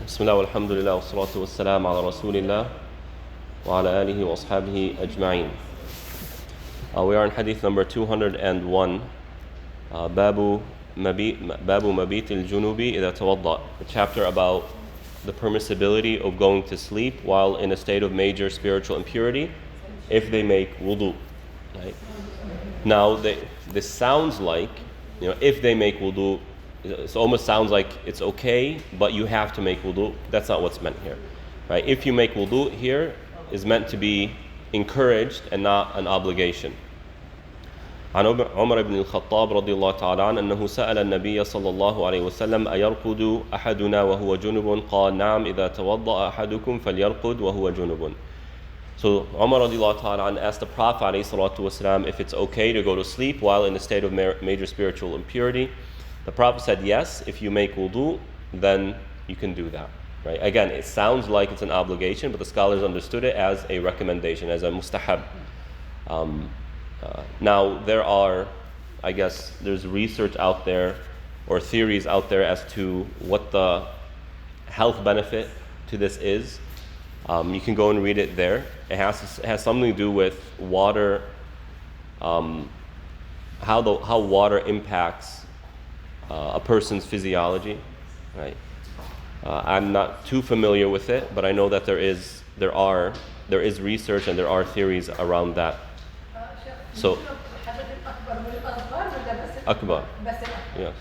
بسم الله والحمد لله والصلاة والسلام على رسول الله وعلى آله وأصحابه أجمعين. We are in hadith number 201. باب مبيت الجنوب إذا توضأ. The chapter about the permissibility of going to sleep while in a state of major spiritual impurity if they make wudu. Right? Now, this sounds like, if they make wudu, it almost sounds like it's okay, but you have to make wudu. That's not what's meant here. Right? If you make wudu here is meant to be encouraged and not an obligation. عن عمر بن الخطاب رضي الله تعالى عنه أنه سأل النبي صلى الله عليه وسلم أيرقد أحدنا وهو جنب قال نعم إذا توضأ أحدكم فليرقد وهو جنب. So Umar رضي الله تعالى عنه asked the Prophet عليه الصلاة والسلام if it's okay to go to sleep while in a state of major spiritual impurity. The Prophet said yes, if you make wudu, then you can do that. Right? Again, it sounds like it's an obligation, but the scholars understood it as a recommendation, as a mustahab. Now, there's research out there or theories out there as to what the health benefit to this is. You can go and read it there. It has something to do with water, how water impacts a person's physiology. Right? I'm not too familiar with it, but I know that there is research and there are theories around that. So, Akbar. Yes.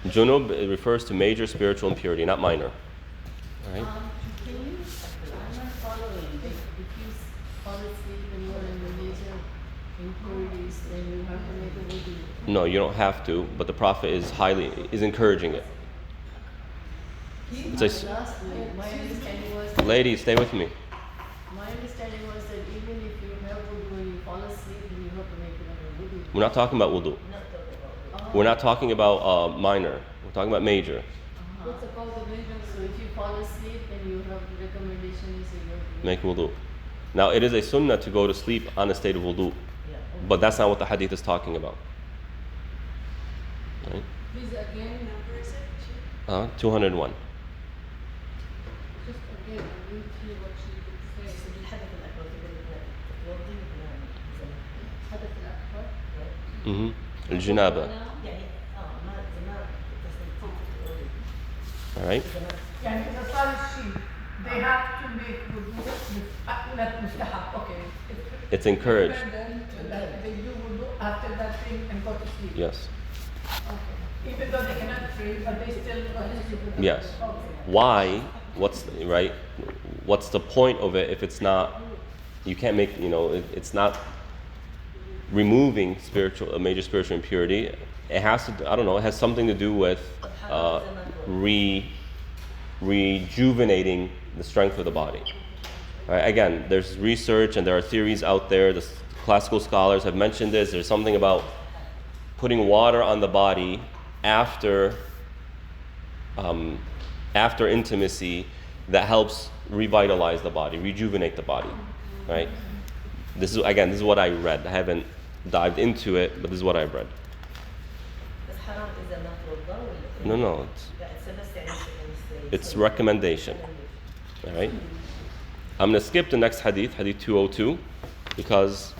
Junub, it refers to major spiritual impurity, not minor. All right? I'm not following. If you fall asleep and you're in the major impurities, then you have to make a wudu. No, you don't have to, but the Prophet is encouraging it. My understanding was Ladies, stay with me. My understanding was that even if you have wudu and you fall asleep, then you have to make another wudu. We're not talking about wudu. We're not talking about minor. We're talking about major. What's about the major? So if you fall asleep, then you have the recommendation is that Make wudu. Now, it is a sunnah to go to sleep on a state of wudu, but that's not what the hadith is talking about. Right? Please again, number is it? 201. Just again, read through what she did say. حدث الأكبر. الجنابة. All right. يعني إذا صار الشيء they have to make wudu not mustahab. Okay. It's encouraged. That they do wudu after that thing and go to sleep. Yes. Okay. Even though they cannot pray, but they still go to sleep. Yes. Okay. Why? What's the point of it if it's not? You can't make. It's not removing a major spiritual impurity. It has to. I don't know. It has something to do with rejuvenating the strength of the body. Right? Again, there's research and there are theories out there. The classical scholars have mentioned this. There's something about putting water on the body after intimacy that helps revitalize the body, rejuvenate the body. Right? This is what I read. I haven't dived into it, but this is what I've read. No. It's recommendation. All right. I'm going to skip the next hadith 202, because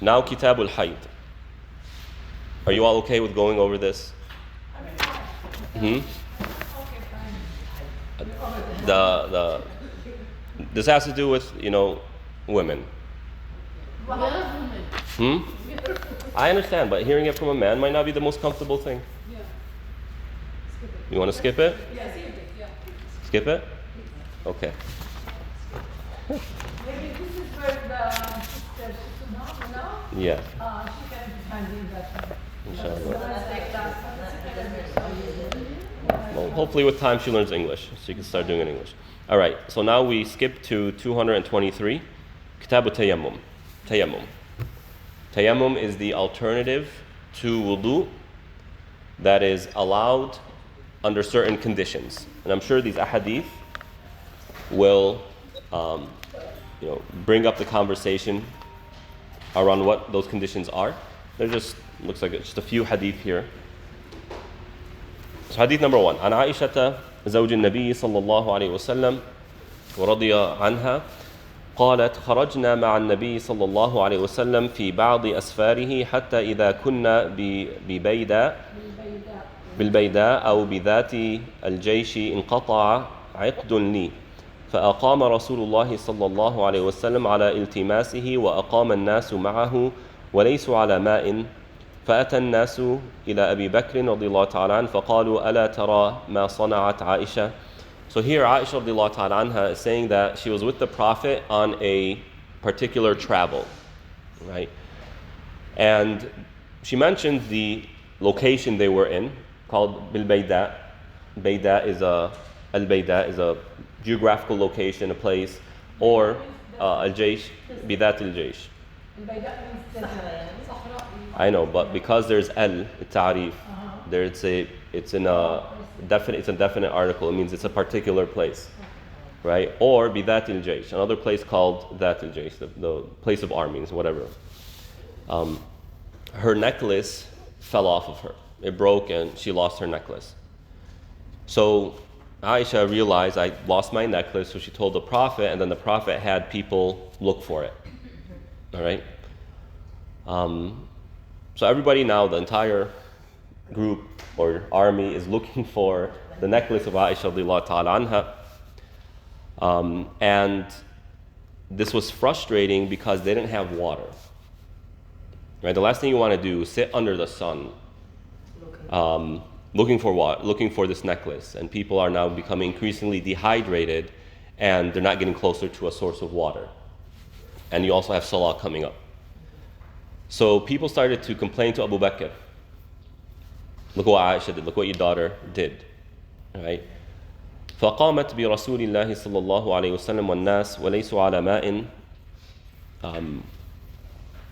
now Kitabul Hayd. Are you all okay with going over this? This has to do with women. I understand, but hearing it from a man might not be the most comfortable thing. Yeah. Skip it. You want to skip it? Yeah, skip it. Yeah. Skip it? Okay. Maybe this is where the sister now. Yeah. She can be handling that. Inshallah. Well, hopefully with time she learns English, so you can start doing it in English. All right, so now we skip to 223, Kitabu Tayammum. Tayammum is the alternative to wudu that is allowed under certain conditions. And I'm sure these ahadith will bring up the conversation around what those conditions are. Looks like just a few hadith here. So hadith number 1. عن عائشة زوج النبي صلى الله عليه وسلم ورضي عنها قالت خرجنا مع النبي صلى الله عليه وسلم في بعض أسفاره حتى إذا كنا بالبيداء أو بذات الجيش انقطع عقد لي فأقام رسول الله صلى الله عليه وسلم على التماسه وأقام الناس معه وليسوا على ماء فأتى الناس إلى أبي بكر رضي الله تعالى عنه فقالوا ألا ترى ما صنعت عائشة. So here Aisha رضي الله تعالى عنها is saying that she was with the Prophet on a particular travel, right? And she mentioned the location they were in, called Bil-Bayda. Al-Bayda is a geographical location, a place, or Al-Jaysh, Bidat Al-Jaysh. I know, but because there's Al-Ta'rif, it's a definite article. It means it's a particular place, right? Or Bidat Al-Jaysh, another place called That Al-Jaysh, the place of armies, whatever. Her necklace fell off of her. It broke and she lost her necklace. So Aisha realized, I lost my necklace, so she told the Prophet, and then the Prophet had people look for it. All right? So everybody now, the entire group or army is looking for the necklace of Aisha radiallahu ta'ala anha. And this was frustrating because they didn't have water. Right? The last thing you want to do is sit under the sun looking for what? Looking for this necklace. And people are now becoming increasingly dehydrated and they're not getting closer to a source of water. And you also have Salah coming up. So people started to complain to Abu Bakr. Look what Aisha did. Look what your daughter did. Right? فقامت برسول الله صلى الله عليه وسلم والناس وليسوا على ماء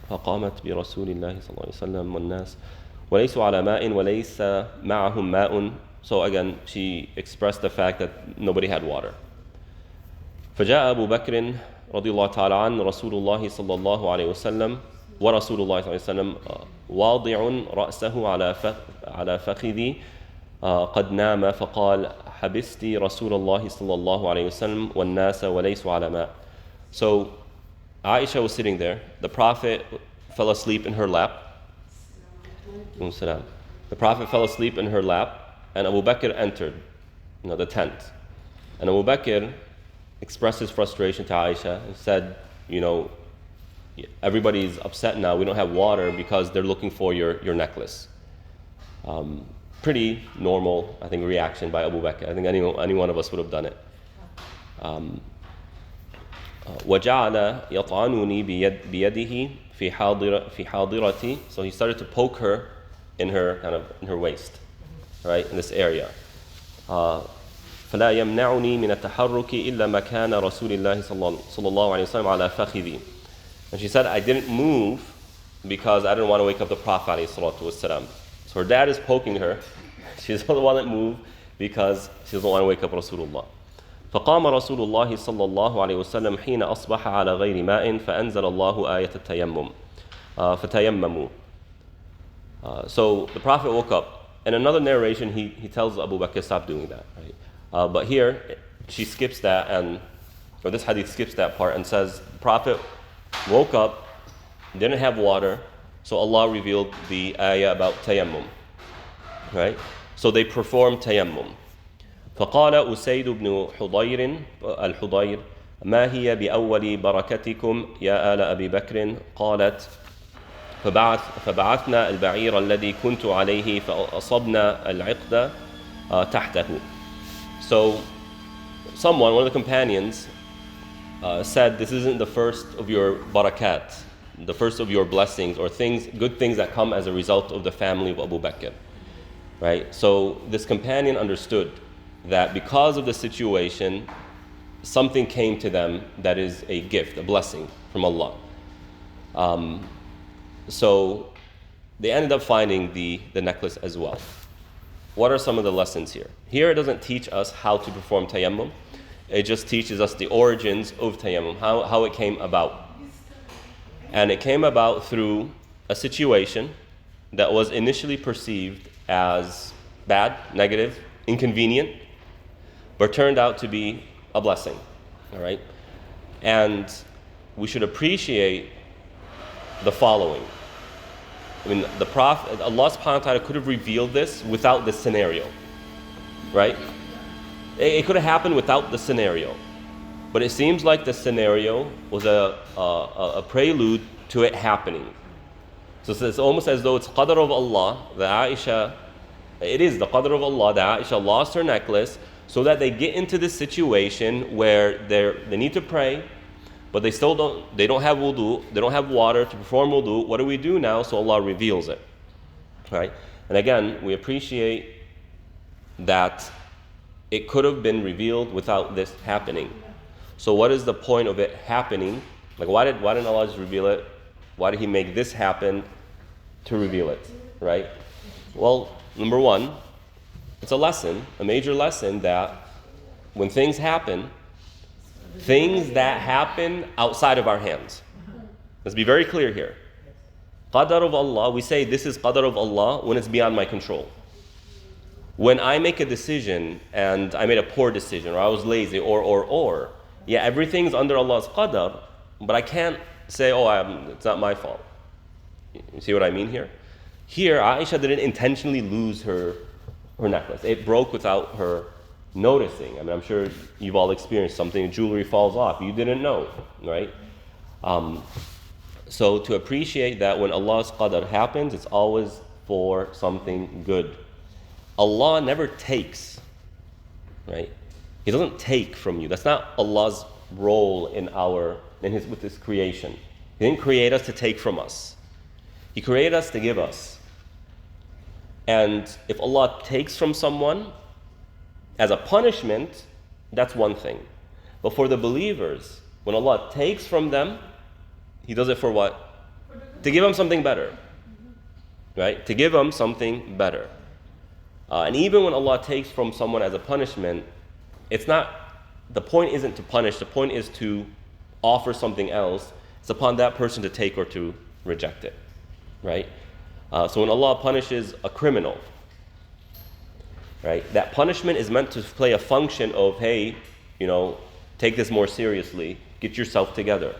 فقامت برسول الله صلى الله عليه وسلم والناس وليسوا على ماء وليس معهم ماء. So again, she expressed the fact that nobody had water. فجاء أبو بكر رضي الله تعالى عنه رسول الله صلى الله عليه وسلم ورسول الله صلى الله عليه وسلم واضع رأسه على فخذي قد نام فقال حبست رسول الله صلى الله عليه وسلم والناس وليسوا على ماء. So Aisha was sitting there. The Prophet fell asleep in her lap. The Prophet fell asleep in her lap, and Abu Bakr entered, the tent. And Abu Bakr expressed his frustration to Aisha and said, everybody's upset now. We don't have water because they're looking for your necklace. Pretty normal, I think, reaction by Abu Bakr. I think any one of us would have done it. وَجَعَلَ يَطْعَنُنِي بِيَدِهِ فِي حَاضِرَتِي. So he started to poke her in her waist, right, in this area. فَلَا يَمْنَعُنِي مِنَ التَّحَرُّكِ إِلَّا مَكَانَ رَسُولِ اللَّهِ صلى الله عليه وسلم على فخذي. And she said, I didn't move because I didn't want to wake up the Prophet عليه الصلاة والسلام. So her dad is poking her. She's the one that moved because she doesn't want to wake up Rasulullah. فقام رسول الله صلى الله عليه وسلم حين أصبح على غير ماء فأنزل الله آية التيمم فتيمموا. So the Prophet woke up. In another narration, he tells Abu Bakr, stop doing that. Right? But here, she skips that, or this hadith skips that part and says, the Prophet woke up, didn't have water, so Allah revealed the ayah about tayammum. Right? So they performed tayammum. فقال أسيد بن حضير الحضير ما هي بأول بركتكم يا آل أبي بكر. قالت فبعثنا البعير الذي كنت عليه فأصبنا العقد تحته. So one of the companions said, this isn't the first of your barakat, the first of your blessings or good things that come as a result of the family of Abu Bakr. Right? So this companion understood that because of the situation, something came to them that is a gift, a blessing from Allah. So they ended up finding the necklace as well. What are some of the lessons here? Here it doesn't teach us how to perform tayammum. It just teaches us the origins of tayammum, how it came about. And it came about through a situation that was initially perceived as bad, negative, inconvenient, but turned out to be a blessing. All right? And we should appreciate the following. I mean, the Prophet, Allah subhanahu wa ta'ala could have revealed this without this scenario. Right? It could have happened without the scenario. But it seems like the scenario was a prelude to it happening. So it's almost as though it's qadr of Allah, that Aisha, it is the qadr of Allah that Aisha lost her necklace so that they get into this situation where they need to pray, but they don't have wudu, they don't have water to perform wudu. What do we do now? So Allah reveals it. Right? And again, we appreciate that it could have been revealed without this happening. So what is the point of it happening? Like why didn't Allah just reveal it? Why did He make this happen to reveal it? Right? Well, number one, it's a lesson, a major lesson that when things happen, things that happen outside of our hands. Let's be very clear here. Qadar of Allah, we say this is qadar of Allah when it's beyond my control. When I make a decision and I made a poor decision, or I was lazy, or, yeah, everything's under Allah's qadar, but I can't say, it's not my fault. You see what I mean here? Here, Aisha didn't intentionally lose her necklace. It broke without her noticing. I mean, I'm sure you've all experienced something, jewelry falls off. You didn't know, right? So to appreciate that when Allah's qadar happens, it's always for something good. Allah never takes, right? He doesn't take from you. That's not Allah's role with His creation. He didn't create us to take from us. He created us to give us. And if Allah takes from someone as a punishment, that's one thing. But for the believers, when Allah takes from them, He does it for what? To give them something better. Right? To give them something better. And even when Allah takes from someone as a punishment, the point isn't to punish, the point is to offer something else. It's upon that person to take or to reject it. Right? So when Allah punishes a criminal, right, that punishment is meant to play a function of, hey, take this more seriously, get yourself together.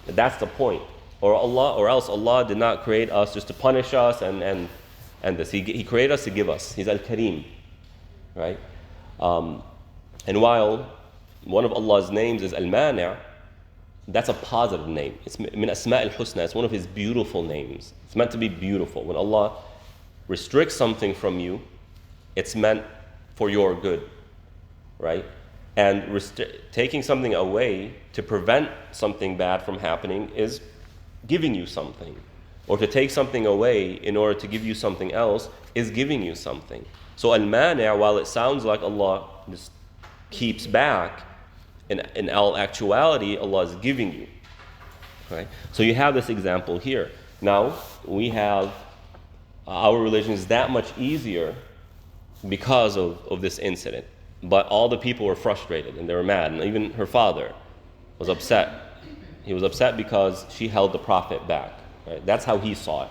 That's the point. Or else Allah did not create us just to punish us and this. He created us to give us. He's Al-Kareem, right? And while one of Allah's names is Al-Mani', that's a positive name. It's min asma' al-husna. It's one of His beautiful names. It's meant to be beautiful. When Allah restricts something from you, it's meant for your good, right? And taking something away to prevent something bad from happening is giving you something. Or to take something away in order to give you something else is giving you something. So al-mani', while it sounds like Allah just keeps back, in all actuality, Allah is giving you. Right? So you have this example here. Now, we have, our religion is that much easier because of this incident. But all the people were frustrated and they were mad. And even her father was upset. He was upset because she held the Prophet back. Right? That's how he saw it.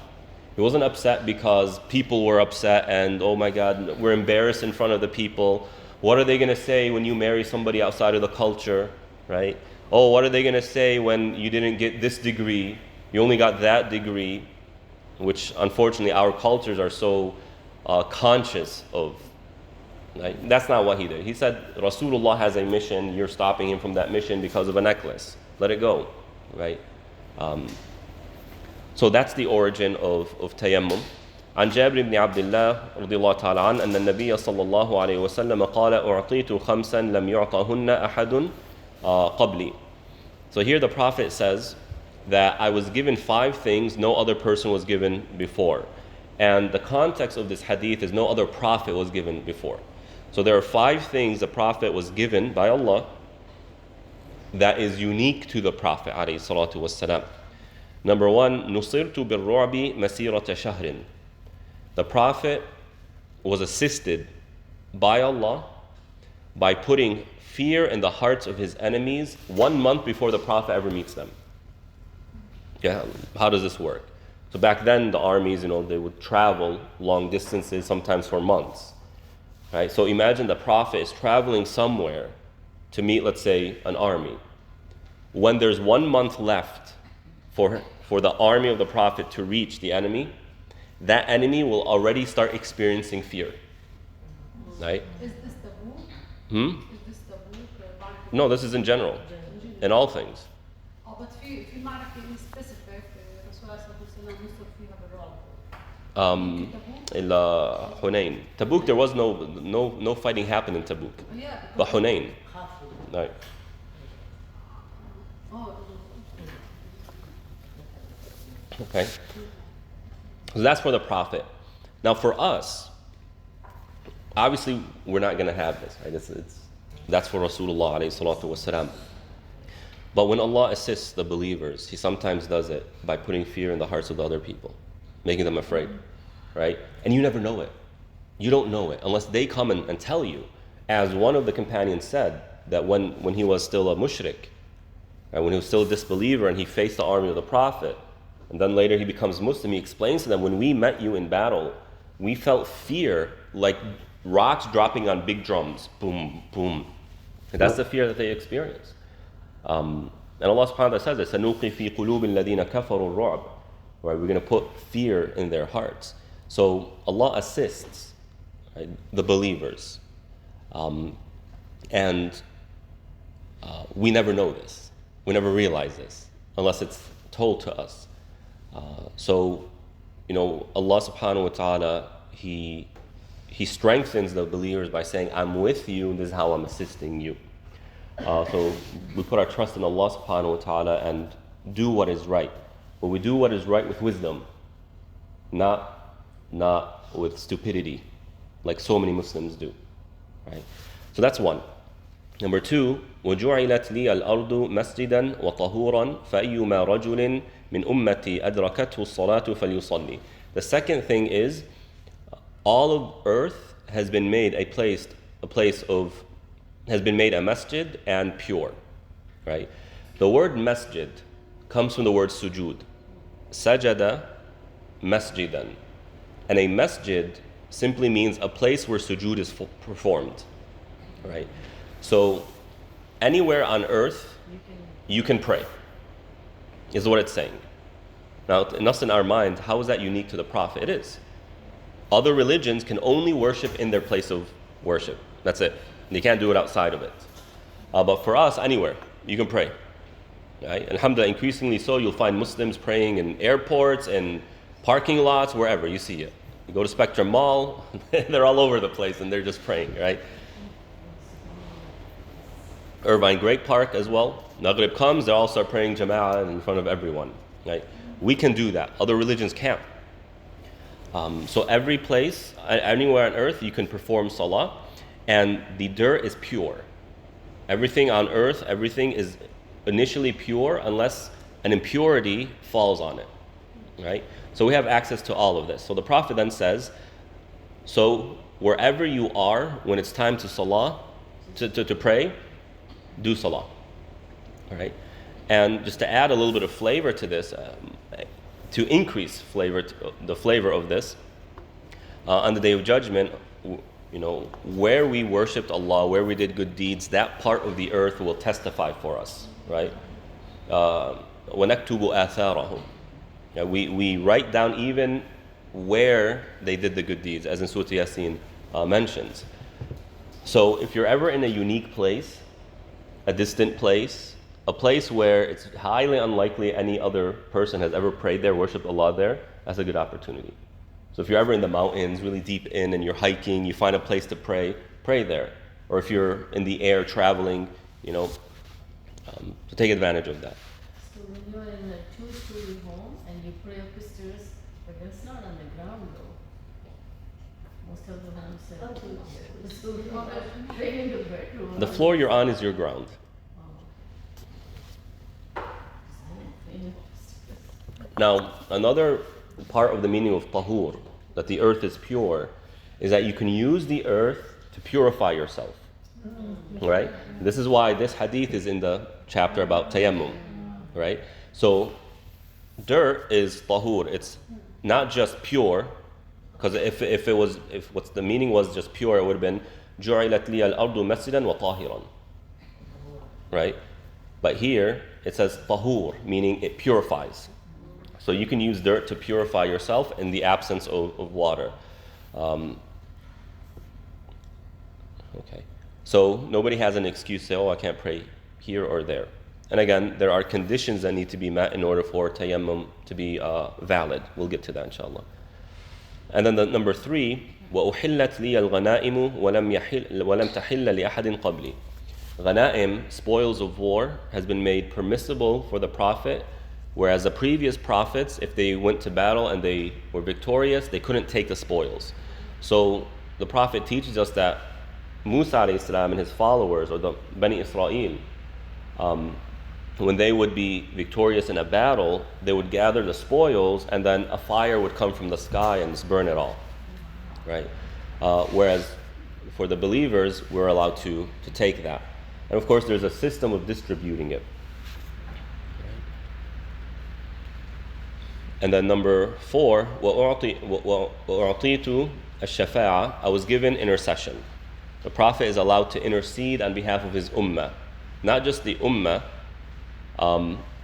He wasn't upset because people were upset and, oh my God, we're embarrassed in front of the people. What are they going to say when you marry somebody outside of the culture, right? Oh, what are they going to say when you didn't get this degree? You only got that degree, which unfortunately our cultures are so conscious of. Right? That's not what he did. He said, Rasulullah has a mission, you're stopping him from that mission because of a necklace. Let it go, right? So that's the origin of tayammum. عن جابر بن عبد الله رضي الله تعالى عنه أن النبي صلى الله عليه وسلم قال أعطيت خمسا لم يعطهن أحد قبلي. So here the Prophet says that I was given 5 things no other person was given before. And the context of this hadith is no other Prophet was given before. So there are 5 things the Prophet was given by Allah that is unique to the Prophet عليه الصلاة والسلام. Number 1, نصرت بالرعب مسيرة شهر. The Prophet was assisted by Allah by putting fear in the hearts of his enemies 1 month before the Prophet ever meets them. Okay, how does this work? So back then, the armies, they would travel long distances, sometimes for months, right? So imagine the Prophet is traveling somewhere to meet, let's say, an army. When there's 1 month left for the army of the Prophet to reach the enemy, that enemy will already start experiencing fear, right? Is this the book? Is this the book? No, this is in general, in all things. but في معركة in specific الرسول عليه الصلاة والسلام نصر فيها بالرعب. Hunayn. Tabuk, there was no fighting happened in Tabuk. Yeah. But Hunayn. Right. Okay. So that's for the Prophet. Now for us, obviously we're not going to have this, right? That's for Rasulullah alayhi salatu wasalam. But when Allah assists the believers, He sometimes does it by putting fear in the hearts of the other people, making them afraid, right? And you never know it. You don't know it unless they come and tell you. As one of the companions said, that when he was still a mushrik, right, when he was still a disbeliever and he faced the army of the Prophet, and then later he becomes Muslim, he explains to them, when we met you in battle, we felt fear like rocks dropping on big drums, boom, boom. And that's the fear that they experience. And Allah subhanahu wa ta'ala says, سَنُلْقِي فِي قُلُوبِ الَّذِينَ كَفَرُوا الرُّعْبَ. Right, we're going to put fear in their hearts. So Allah assists, right, the believers. And we never know this. We never realize this unless it's told to us. So, Allah subhanahu wa ta'ala, He strengthens the believers by saying, I'm with you, and this is how I'm assisting you. So we put our trust in Allah subhanahu wa ta'ala and do what is right. But we do what is right with wisdom, not with stupidity, like so many Muslims do. Right? So that's one. Number two, وَجُعِلَتْ لِيَ الْأَرْضُ مَسْجِدًا وَطَهُورًا فَأَيُّمَا رَجُلٍ مِنْ أُمَّتِي أَدْرَكَتْهُ الصَّلَاةُ فَلْيُصَلِّ. The second thing is, all of earth has been made has been made a masjid and pure, right? The word masjid comes from the word sujud. Sajada masjidan. And a masjid simply means a place where sujud is performed, right? So anywhere on earth you can pray, is what it's saying. Now, enough in our mind, how is that unique to the Prophet? It is. Other religions can only worship in their place of worship. That's it. They can't do it outside of it. But for us, anywhere, you can pray. Right? Alhamdulillah, increasingly so, you'll find Muslims praying in airports and parking lots, wherever you see it. You go to Spectrum Mall, they're all over the place and they're just praying, right? Irvine Great Park as well. Maghrib comes, they all start praying Jama'ah in front of everyone, right? We can do that. Other religions can't. So every place, anywhere on earth, you can perform salah, and the dirt is pure. Everything on earth, everything is initially pure unless an impurity falls on it, right? So we have access to all of this. So the Prophet then says, so wherever you are, when it's time to salah, to pray, do salah, all right? And just to add a little bit of flavor to this, to increase the flavor of this, on the Day of Judgment, where we worshipped Allah, where we did good deeds, that part of the earth will testify for us, right? وَنَكْتُبُ آثَارَهُمْ. We write down even where they did the good deeds, as in Surah Yasin mentions. So if you're ever in a unique place, a distant place, a place where it's highly unlikely any other person has ever prayed there, worshipped Allah there, that's a good opportunity. So if you're ever in the mountains, really deep in, and you're hiking, you find a place to pray there. Or if you're in the air traveling, to take advantage of that. So when you're in a two-story home and you pray up the stairs, but that's not on the ground though. Most of the homes have two. So you pray in the bedroom. The floor you're on is your ground. Now, another part of the meaning of tahur, that the earth is pure, is that you can use the earth to purify yourself. Right? This is why this hadith is in the chapter about tayammum. Right? So, dirt is tahur. It's not just pure, because if what's the meaning was just pure, it would have been جُعِلَتْ لِيَ الْأَرْضُ مَسْجِدًا وَطَاهِرًا. Right? But here it says tahur, meaning it purifies. So you can use dirt to purify yourself in the absence of water. Okay. So nobody has an excuse to say, oh, I can't pray here or there. And again, there are conditions that need to be met in order for tayammum to be valid. We'll get to that, inshallah. And then the number 3, وَأُحِلَّتْ لِيَ الْغَنَائِمُ وَلَمْ تَحِلَّ لِأَحَدٍ قَبْلِي. Ghanaim, spoils of war, has been made permissible for the Prophet, whereas the previous prophets, if they went to battle and they were victorious, they couldn't take the spoils. So the Prophet teaches us that Musa alayhi salam and his followers, or the Bani Israel, when they would be victorious in a battle, they would gather the spoils and then a fire would come from the sky and just burn it all. Right? Whereas for the believers, we're allowed to take that. And of course, there's a system of distributing it. And then number 4, وَأُعْطِيتُ الشَّفَاعَةِ, I was given intercession. The Prophet is allowed to intercede on behalf of his ummah. Not just the ummah,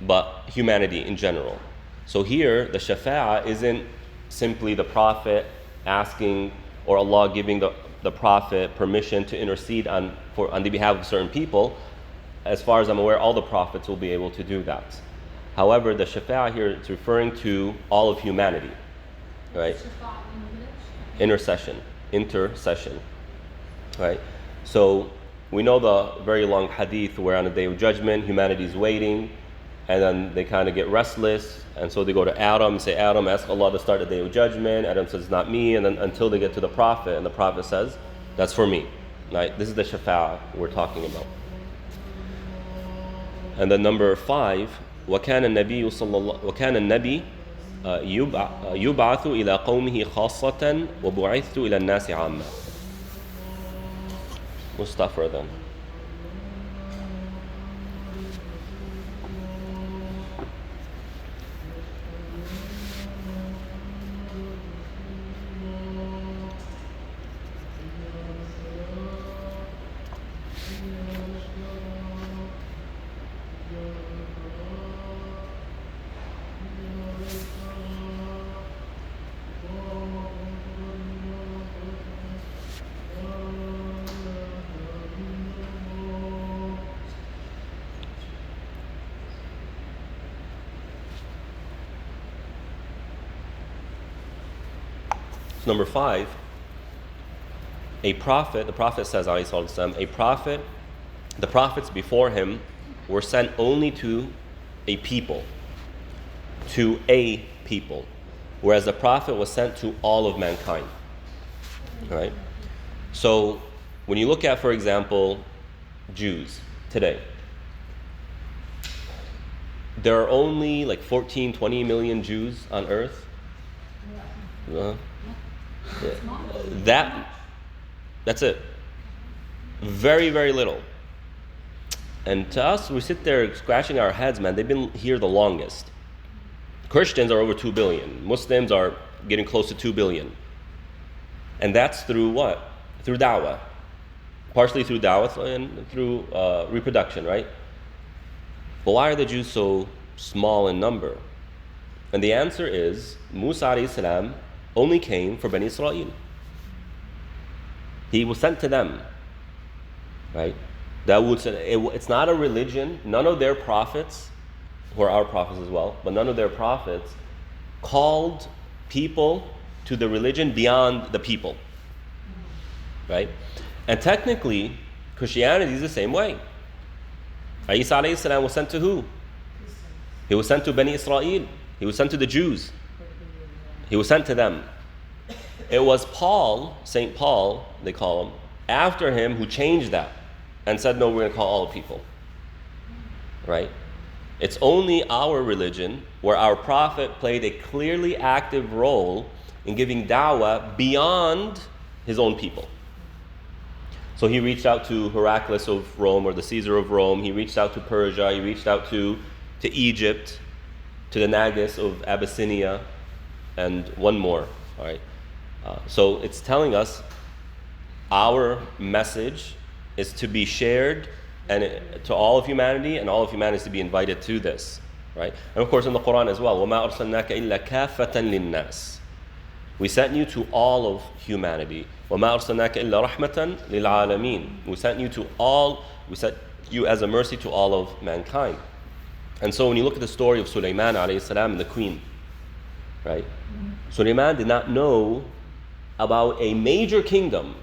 but humanity in general. So here, the shafa'ah isn't simply the Prophet asking or Allah giving the Prophet permission to intercede on the behalf of certain people. As far as I'm aware, all the Prophets will be able to do that. However, the shafa'ah here is referring to all of humanity, right? Intercession, right? So we know the very long hadith where on the Day of Judgment, humanity is waiting, and then they kind of get restless, and so they go to Adam and say, Adam, ask Allah to start the Day of Judgment. Adam says, it's not me, and then until they get to the Prophet, and the Prophet says, that's for me, right? This is the shafa'ah we're talking about. And then number 5, وكان النبي يبعث إلى قومه خاصة وبعثت إلى الناس عامة. Mustafa then. Number 5, a prophet, the Prophet says, the prophets before him were sent only to a people, whereas the Prophet was sent to all of mankind. Right? So when you look at, for example, Jews today, there are only like 14, 20 million Jews on earth. That's it. Very, very little. And to us, we sit there scratching our heads, man. They've been here the longest. Christians are over 2 billion. Muslims are getting close to 2 billion. And that's through what? Through da'wah. Partially through da'wah and through reproduction, right? But why are the Jews so small in number? And the answer is, Musa alayhi salam only came for Bani Israel. He was sent to them, right? It's not a religion. None of their prophets, who are our prophets as well, but none of their prophets called people to the religion beyond the people, right? And technically, Christianity is the same way. Isa alayhi salam was sent to who? He was sent to Bani Israel. He was sent to the Jews. He was sent to them. It was Paul, St. Paul, they call him, after him who changed that and said, no, we're going to call all people. Right? It's only our religion where our prophet played a clearly active role in giving da'wah beyond his own people. So he reached out to Heraclius of Rome, or the Caesar of Rome. He reached out to Persia. He reached out to Egypt, to the Nagas of Abyssinia, and one more. All right. So it's telling us our message is to be shared to all of humanity, and all of humanity is to be invited to this. Right? And of course in the Quran as well, وَمَا أَرْسَلْنَاكَ إِلَّا كَافَةً لِلنَّاسِ. We sent you to all of humanity. وَمَا أَرْسَلْنَاكَ إِلَّا رَحْمَةً لِلْعَالَمِينَ. We sent you as a mercy to all of mankind. And so when you look at the story of Sulaiman alayhi salam and the queen, right? Sulaiman did not know about a major kingdom.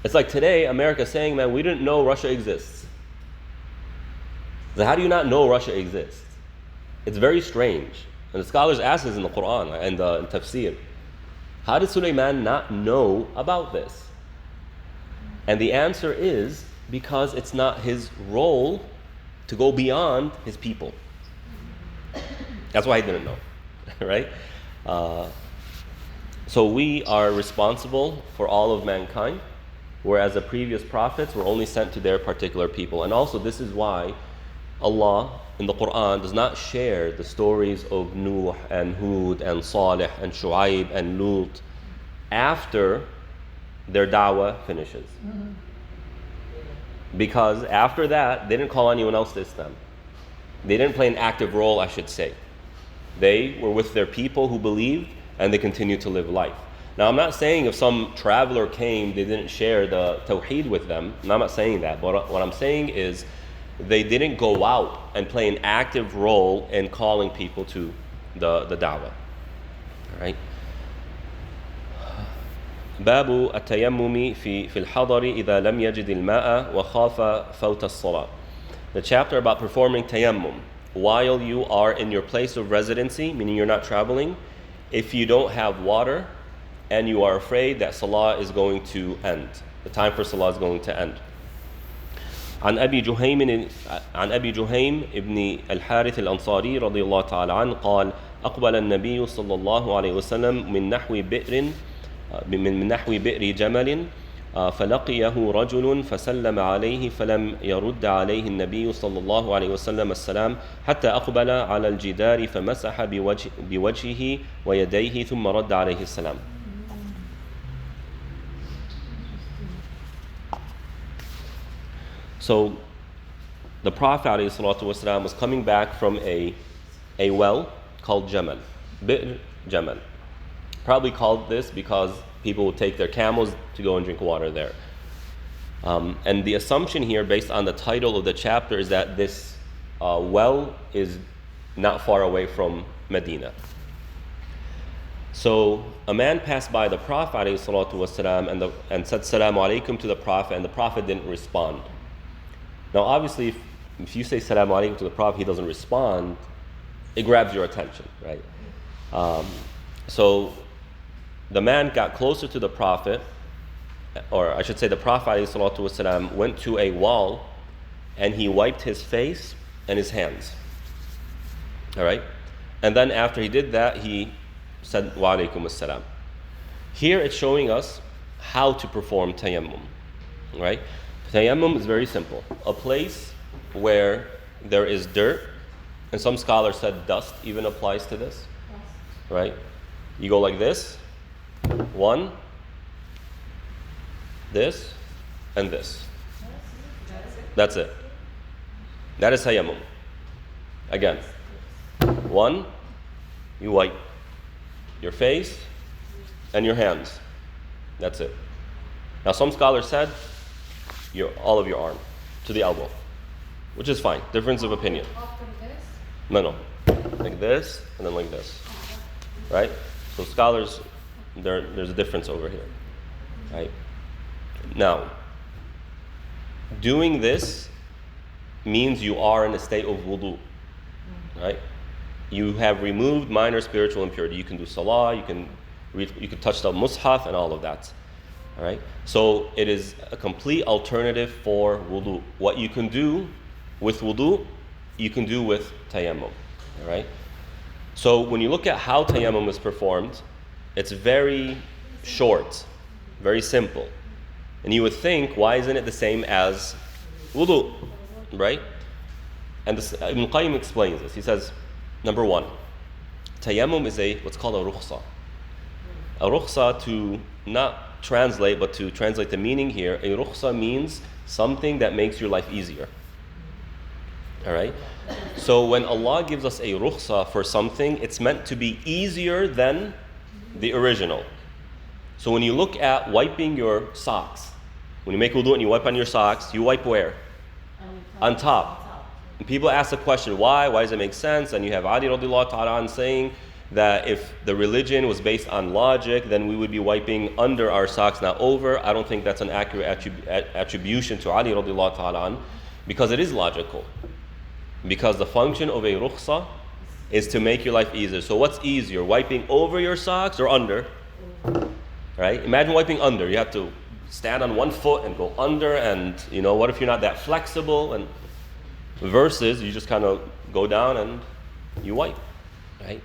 It's like today, America saying, man, we didn't know Russia exists. So how do you not know Russia exists? It's very strange. And the scholars ask this in the Quran and in Tafsir. How did Sulaiman not know about this? And the answer is because it's not his role to go beyond his people. That's why he didn't know, right? So we are responsible for all of mankind, whereas the previous prophets were only sent to their particular people. And also this is why Allah in the Quran does not share the stories of Nuh and Hud and Salih and Shu'aib and Lut after their da'wah finishes. Because after that, they didn't call anyone else to Islam. They didn't play an active role, I should say. They were with their people who believed, and they continued to live life. Now, I'm not saying if some traveler came, they didn't share the Tawheed with them. I'm not saying that. But what I'm saying is they didn't go out and play an active role in calling people to the da'wah. All right? باب التيمم في الحضر إذا لم يجد الماء وخاف فوت الصلاة. The chapter about performing tayammum while you are in your place of residency, meaning you're not traveling, if you don't have water and you are afraid that salah is going to end, the time for salah is going to end. عن أبي جهيم ابن الحارث الأنصاري رضي الله تعالى عنه قال أقبل النبي صلى الله عليه وسلم من نحو بئر جمل فلقيه رجل فسلم عليه فلم يرد عليه النبي صلى الله عليه وسلم السلام حتى أقبل على الجدار فمسح بوجهه ويديه ثم رد عليه السلام. So the Prophet ﷺ was coming back from a well called Jamal, Bi'r Jamal. Probably called this because people would take their camels to go and drink water there. And the assumption here, based on the title of the chapter, is that this well is not far away from Medina. So a man passed by the Prophet ﷺ and said Salamu Alaikum to the Prophet, and the Prophet didn't respond. Now obviously, if you say Salamu Alaikum to the Prophet, he doesn't respond, it grabs your attention, right? So the man got closer to the Prophet, or I should say the Prophet ﷺ went to a wall and he wiped his face and his hands. All right? And then after he did that, he said, Wa alaikum assalam. Here it's showing us how to perform tayammum. Right? Tayammum is very simple. A place where there is dirt, and some scholars said dust even applies to this. Right? You go like this, one, this, and this. That's it. That is tayammum. Again, one, you wipe your face and your hands. That's it. Now some scholars said all of your arm to the elbow, which is fine. Difference of opinion. After this? No. Like this and then like this. Right? So scholars, there's a difference over here. Right? Now, doing means you are in a state of wudu. Right? You have removed minor spiritual impurity. You can do salah, you can touch the mushaf and all of that. All right? So it is a complete alternative for wudu. What you can do with wudu, you can do with tayammum. All right? So when you look at how tayammum is performed, it's very short, very simple. And you would think, why isn't it the same as wudu? Right? And Ibn Qayyim explains this. He says, Number one, tayammum is what's called a rukhsa. A rukhsa, to not translate, but to translate the meaning here, a rukhsa means something that makes your life easier. All right? So when Allah gives us a rukhsa for something, it's meant to be easier than the original. So when you look at wiping your socks, when you make wudu and you wipe on your socks, you wipe where? On top. And people ask the question, why? Why does it make sense? And you have Ali radiallahu ta'ala saying that if the religion was based on logic, then we would be wiping under our socks, not over. I don't think that's an accurate attribution to Ali radiallahu ta'ala, because it is logical. Because the function of a rukhsa is to make your life easier. So what's easier, wiping over your socks or under? Right? Imagine wiping under. You have to stand on one foot and go under, and what if you're not that flexible? And versus you just kind of go down and you wipe, right?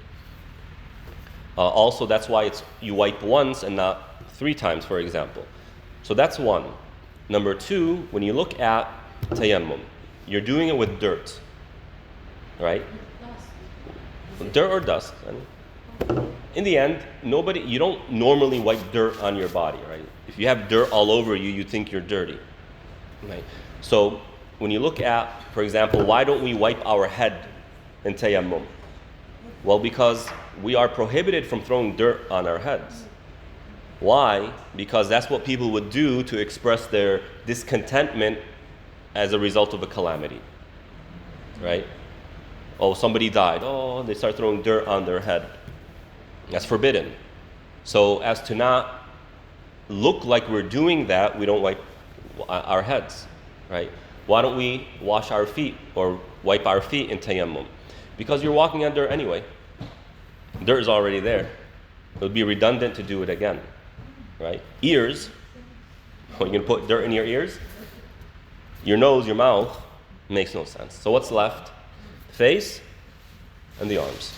Also, that's why you wipe once and not 3 times, for example. So that's one. Number two, when you look at tayammum, you're doing it with dirt, right? Dirt or dust. And in the end, you don't normally wipe dirt on your body, right? If you have dirt all over you, you think you're dirty, right? So when you look at, for example, why don't we wipe our head in tayammum? Well, because we are prohibited from throwing dirt on our heads. Why? Because that's what people would do to express their discontentment as a result of a calamity, right? Oh, somebody died. Oh, they start throwing dirt on their head. That's forbidden. So as to not look like we're doing that, we don't wipe our heads, right? Why don't we wash our feet or wipe our feet in tayammum? Because you're walking on dirt anyway. Dirt is already there. It would be redundant to do it again, right? Ears, are you going to put dirt in your ears? Your nose, your mouth, makes no sense. So what's left? Face and the arms.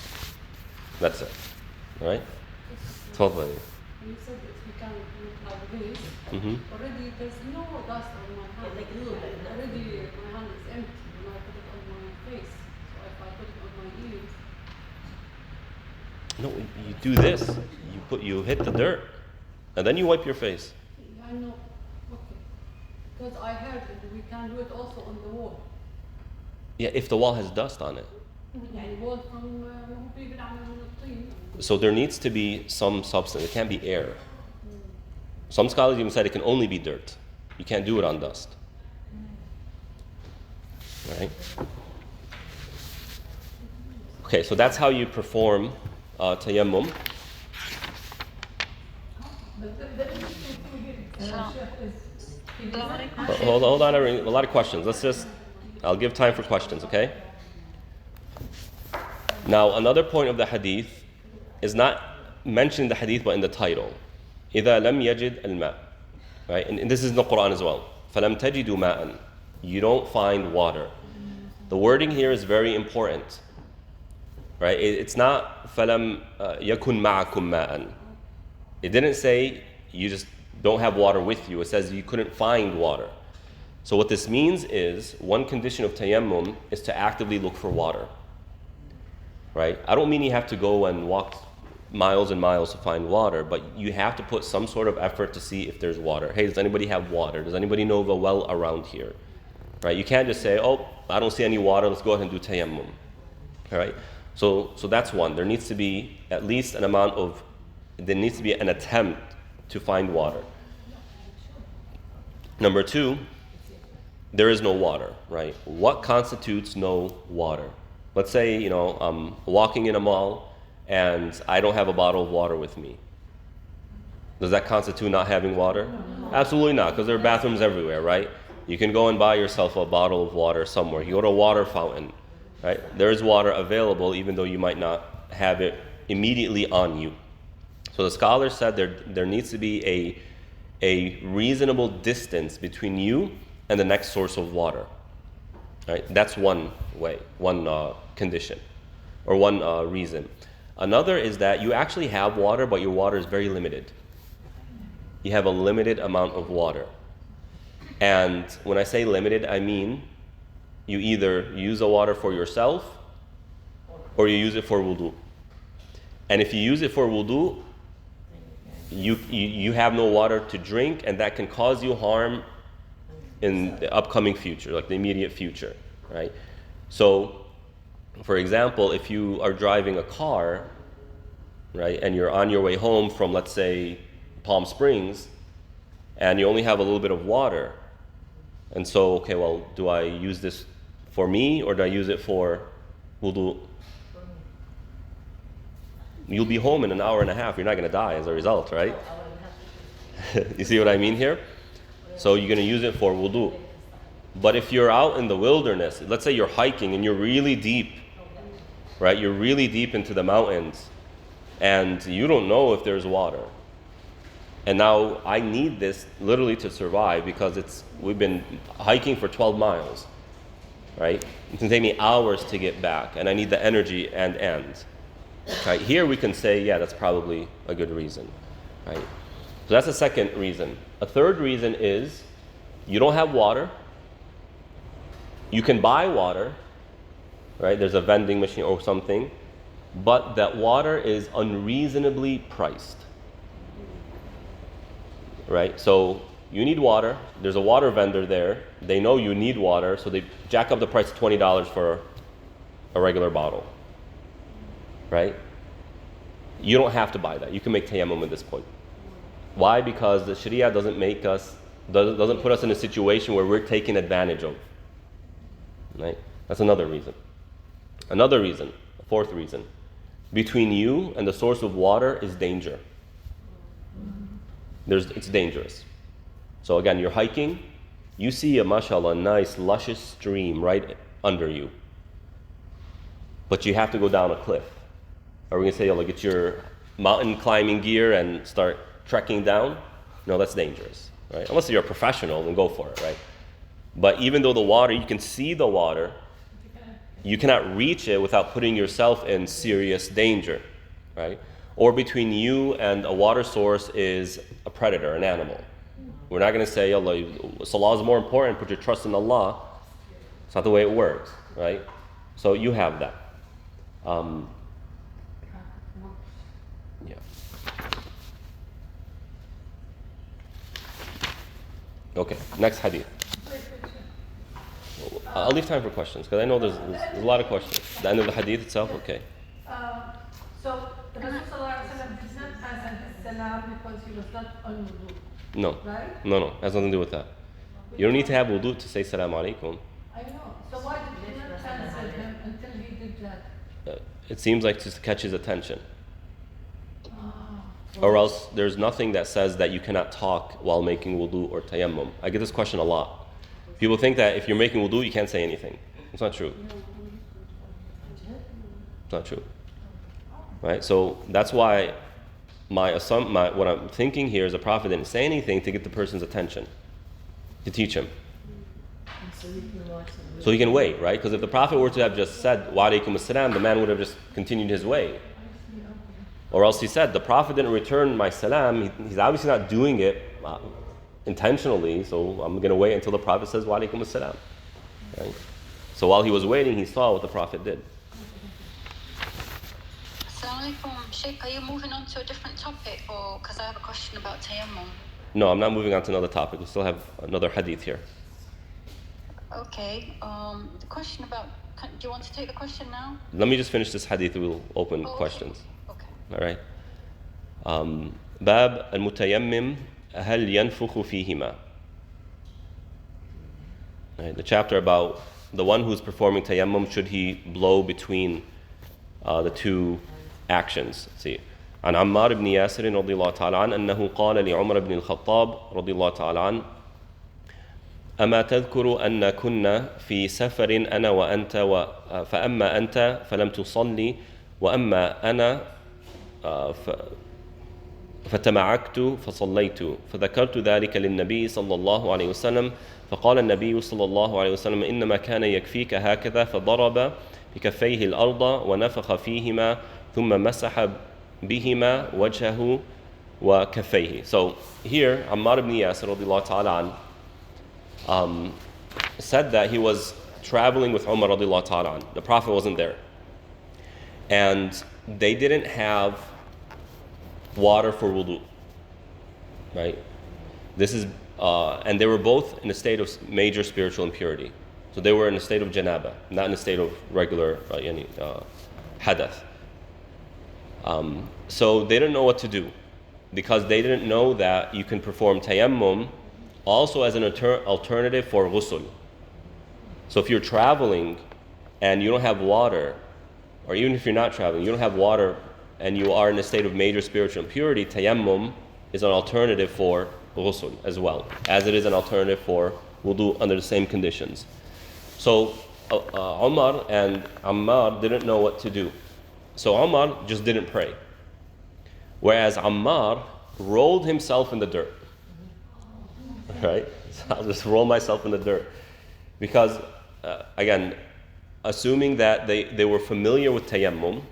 That's it, all right? Totally. You said that we can do it like this. Already there's no dust on my hand. Like a little bit. Already my hand is empty when I put it on my face. So if I put it on my ears. No, you do this. You hit the dirt, and then you wipe your face. I know. Okay. Because I heard that we can do it also on the wall. Yeah, if the wall has dust on it. يعني wall from بيجي نعمل من الطين. So there needs to be some substance. It can't be air. Some scholars even said it can only be dirt. You can't do it on dust. Right? Okay, so that's how you perform tayammum. The interesting thing here is Hold on, a lot of questions. I'll give time for questions, okay? Now, another point of the hadith is not mentioned in the hadith, but in the title. إِذَا لَمْ يَجِدْ الْمَاء. Right? And this is in the Quran as well. فَلَمْ تَجِدُوا مَاءً. You don't find water. The wording here is very important. Right? It's not فَلَمْ يَكُنْ مَعَكُمْ مَاءً. It didn't say you just don't have water with you. It says you couldn't find water. So what this means is, one condition of tayammum is to actively look for water. Right? I don't mean you have to go and walk miles and miles to find water, but you have to put some sort of effort to see if there's water. Hey, does anybody have water? Does anybody know of a well around here? Right? You can't just say, oh, I don't see any water, let's go ahead and do tayammum. All right? So that's one. There needs to be at least there needs to be an attempt to find water. Number two, there is no water, right? What constitutes no water? Let's say, I'm walking in a mall and I don't have a bottle of water with me. Does that constitute not having water? Absolutely not, because there are bathrooms everywhere, right? You can go and buy yourself a bottle of water somewhere. You go to a water fountain, right? There is water available, even though you might not have it immediately on you. So the scholars said there needs to be a reasonable distance between you and the next source of water. Right? That's one way, one condition, or one reason. Another is that you actually have water, but your water is very limited. You have a limited amount of water. And when I say limited, I mean you either use the water for yourself or you use it for wudu. And if you use it for wudu, you have no water to drink, and that can cause you harm in the upcoming future, like the immediate future, right? So, for example, if you are driving a car, right, and you're on your way home from, let's say, Palm Springs, and you only have a little bit of water, and so, okay, well, do I use this for me, or do I use it for wudu? You'll be home in an hour and a half. You're not going to die as a result, right? You see what I mean here? So you're going to use it for wudu. But if you're out in the wilderness, let's say you're hiking and you're really deep, right? You're really deep into the mountains, and you don't know if there's water. And now I need this literally to survive, because we've been hiking for 12 miles, right? It can take me hours to get back, and I need the energy and end. Right, here we can say, yeah, that's probably a good reason, right? So that's the second reason. A third reason is you don't have water. You can buy water, right? There's a vending machine or something, but that water is unreasonably priced, right? So you need water. There's a water vendor there. They know you need water, so they jack up the price to $20 for a regular bottle. Right? You don't have to buy that. You can make tayammum at this point. Why? Because the Sharia doesn't put us in a situation where we're taken advantage of. Right? That's another reason. Another reason, a fourth reason. Between you and the source of water is danger. It's dangerous. So again, you're hiking, you see a mashallah, nice, luscious stream right under you. But you have to go down a cliff. Are we going to say, get your mountain climbing gear and start trekking down? No, that's dangerous, right? Unless you're a professional, then go for it, right? But even though the water, you can see the water, you cannot reach it without putting yourself in serious danger, right? Or between you and a water source is a predator, an animal. We're not going to say, Salah is more important, put your trust in Allah. It's not the way it works, right? So you have that. Yeah. Okay, next hadith. I'll leave time for questions, because I know there's a lot of questions. The end of the hadith itself, okay. So the Rasul ﷺ did not answer his salam because he was not on wudu. No. Right? No, has nothing to do with that. You don't need to have wudu to say salam alaikum. I know. So why did he not answer him until he did that? It seems like to catch his attention. Or else there's nothing that says that you cannot talk while making wudu or tayammum. I get this question a lot. People think that if you're making wudu, you can't say anything. It's not true. It's not true. Right? So that's why what I'm thinking here is the Prophet didn't say anything to get the person's attention, to teach him. So he can wait, right? Because if the Prophet were to have just said, wa alaikum assalam, the man would have just continued his way. Or else he said, the Prophet didn't return my salam. He's obviously not doing it intentionally, so I'm going to wait until the Prophet says, wa alaikum assalam. Right? So while he was waiting, he saw what the Prophet did. Assalamu alaikum, Sheikh, are you moving on to a different topic, or because I have a question about tayammum? No, I'm not moving on to another topic. We still have another hadith here. Okay, the question about, do you want to take the question now? Let me just finish this hadith, we'll open questions. Okay. All right. Bab al-mutayammim hal yanfukhu fihima. Right, the chapter about the one who's performing tayammum, should he blow between the two actions? See, عن عمار بن ياسر رضي الله تعالى عنه أنه قال لعمر بن الخطاب رضي الله تعالى عنه أما تذكر أن كنا في سفر أنا وأنت فأما أنت فلم تصلي وأما أنا فتمعكت فصليت فذكرت ذلك للنبي صلى الله عليه وسلم فقال النبي صلى الله عليه وسلم إنما كان يكفيك هكذا فضرب بكفيه الأرض ونفخ فيهما ثم مسح بهما وجهه وكفيه. So here Ammar ibn Yasir رضي الله تعالى عنه said that he was traveling with Umar رضي الله تعالى عنه. The Prophet wasn't there. and they didn't have water for wudu, right? This is, and they were both in a state of major spiritual impurity. So they were in a state of janaba, not in a state of regular hadath. So they didn't know what to do, because they didn't know that you can perform tayammum also as an alternative for ghusl. So if you're traveling and you don't have water, or even if you're not traveling, you don't have water and you are in a state of major spiritual impurity, tayammum is an alternative for ghusl as well, as it is an alternative for wudu under the same conditions. So Umar and Ammar didn't know what to do. So Umar just didn't pray. Whereas Ammar rolled himself in the dirt. Right? So I'll just roll myself in the dirt. Because, again, assuming that they were familiar with tayammum,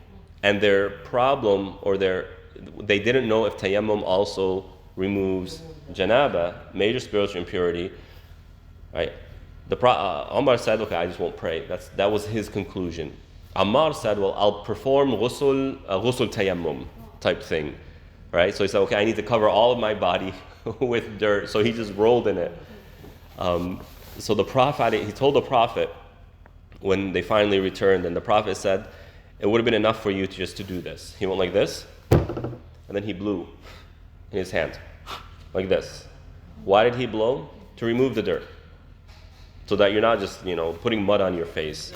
and their problem, or they didn't know if tayammum also removes janaba, major spiritual impurity, right? Umar said, okay, I just won't pray. That was his conclusion. Ammar said, well, I'll perform ghusl tayammum type thing, right? So he said, okay, I need to cover all of my body with dirt. So he just rolled in it. So the Prophet, he told the Prophet when they finally returned, and the Prophet said, it would have been enough for you just to do this. He went like this, and then he blew in his hand, like this. Why did he blow? To remove the dirt. So that you're not just, putting mud on your face.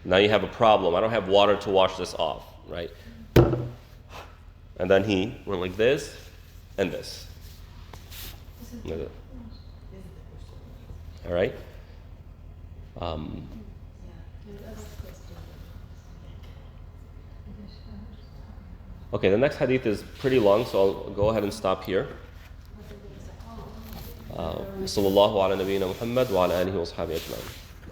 Now you have a problem. I don't have water to wash this off, right? And then he went like this and this. Like that. All right? Okay, the next hadith is pretty long, so I'll go ahead and stop here. صلى الله على نبينا محمد وعلى آله وصحبه أجمعين.